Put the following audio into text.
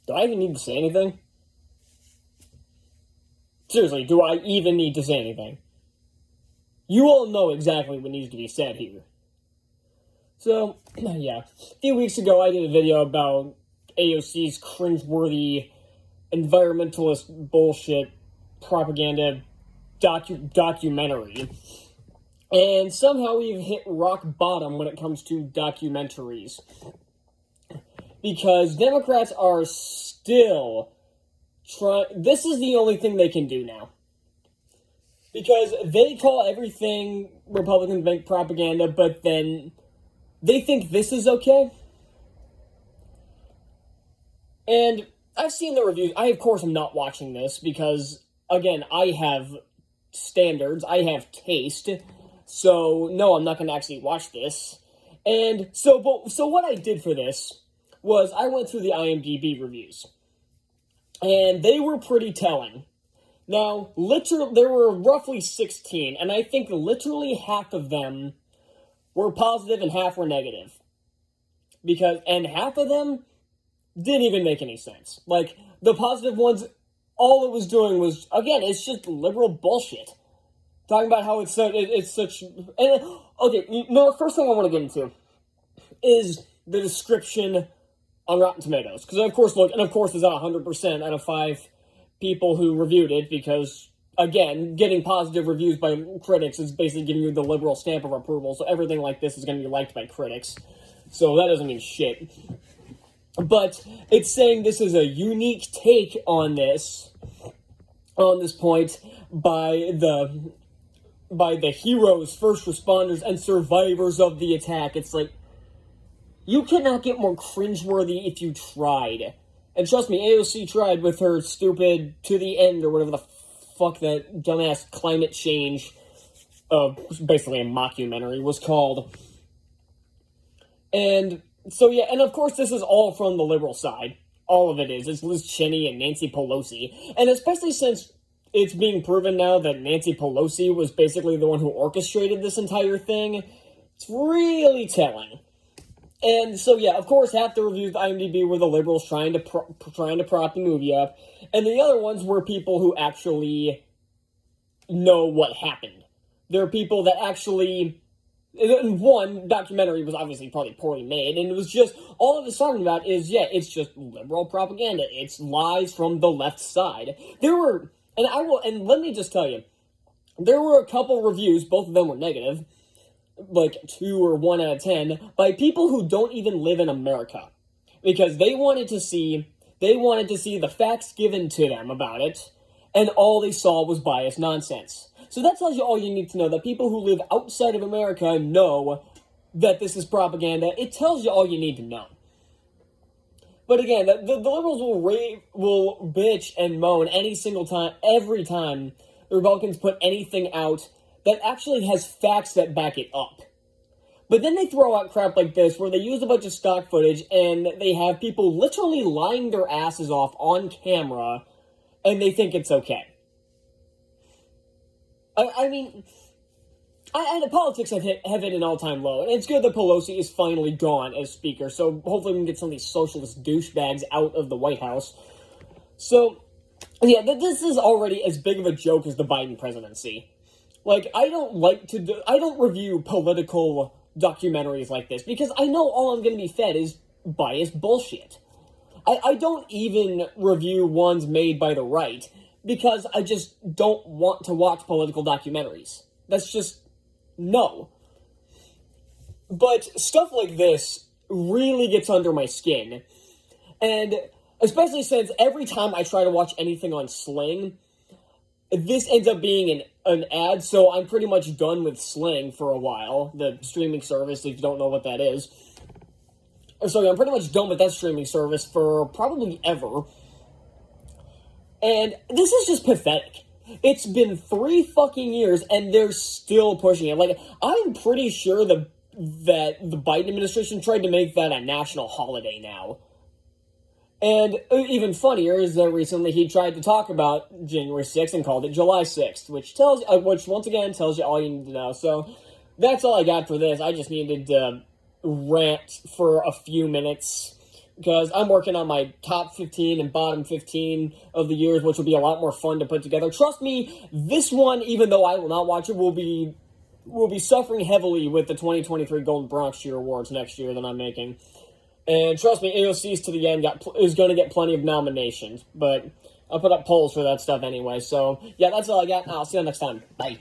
Do I even need to say anything? Seriously, do I even need to say anything? You all know exactly what needs to be said here. So, yeah. A few weeks ago, I did a video about AOC's cringeworthy environmentalist bullshit propaganda documentary. And somehow we've hit rock bottom when it comes to documentaries. Because Democrats are still trying... This is the only thing they can do now. Because they call everything Republicans make propaganda, but then they think this is okay. And I've seen the reviews. I, of course, am not watching this because, again, I have standards. I have taste. So, no, I'm not going to actually watch this. And so what I did for this was I went through the IMDb reviews. And they were pretty telling. Now, there were roughly 16, and I think literally half of them were positive and half were negative. And half of them didn't even make any sense. Like, the positive ones, all it was doing was, again, it's just liberal bullshit. Talking about how it's such... And, okay, the first thing I want to get into is the description on Rotten Tomatoes. Because, of course, it's not 100% out of 5 people who reviewed it, because, again, getting positive reviews by critics is basically giving you the liberal stamp of approval, so everything like this is going to be liked by critics. So that doesn't mean shit. But it's saying this is a unique take on this point by the heroes, first responders, and survivors of the attack. It's like, you cannot get more cringeworthy if you tried. And trust me, AOC tried with her stupid To the End, or whatever the fuck that dumbass climate change, basically a mockumentary, was called. And so, yeah, and of course this is all from the liberal side. All of it is. It's Liz Cheney and Nancy Pelosi. And especially since it's being proven now that Nancy Pelosi was basically the one who orchestrated this entire thing, it's really telling. And so, yeah, of course, half the reviews of IMDb were the liberals trying to prop the movie up, and the other ones were people who actually know what happened. There are people that actually... One documentary was obviously probably poorly made, and it was just... All it was talking about is, yeah, it's just liberal propaganda. It's lies from the left side. There were... And let me just tell you, there were a couple reviews, both of them were negative, like 2 or 1 out of 10, by people who don't even live in America. Because they wanted to see the facts given to them about it, and all they saw was biased nonsense. So that tells you all you need to know, that people who live outside of America know that this is propaganda. It tells you all you need to know. But again, the liberals will bitch and moan every time the Republicans put anything out that actually has facts that back it up. But then they throw out crap like this, where they use a bunch of stock footage, and they have people literally lying their asses off on camera, and they think it's okay. I mean, the politics have hit an all-time low, and it's good that Pelosi is finally gone as speaker, so hopefully we can get some of these socialist douchebags out of the White House. So, yeah, this is already as big of a joke as the Biden presidency. Like, I don't review political documentaries like this, because I know all I'm going to be fed is biased bullshit. I don't even review ones made by the right, because I just don't want to watch political documentaries. That's just, no. But stuff like this really gets under my skin, and especially since every time I try to watch anything on Sling, this ends up being an ad, so I'm pretty much done with Sling for a while, the streaming service, if you don't know what that is. Sorry, I'm pretty much done with that streaming service for probably ever. And this is just pathetic. It's been 3 fucking years, and they're still pushing it. Like, I'm pretty sure that the Biden administration tried to make that a national holiday now. And even funnier is that recently he tried to talk about January 6th and called it July 6th, which once again tells you all you need to know. So that's all I got for this. I just needed to rant for a few minutes because I'm working on my top 15 and bottom 15 of the years, which will be a lot more fun to put together. Trust me, this one, even though I will not watch it, will be suffering heavily with the 2023 Golden Bronx Cheer Awards next year that I'm making. And trust me, AOC's to the end is going to get plenty of nominations, but I'll put up polls for that stuff anyway. So, yeah, that's all I got. I'll see you next time. Bye.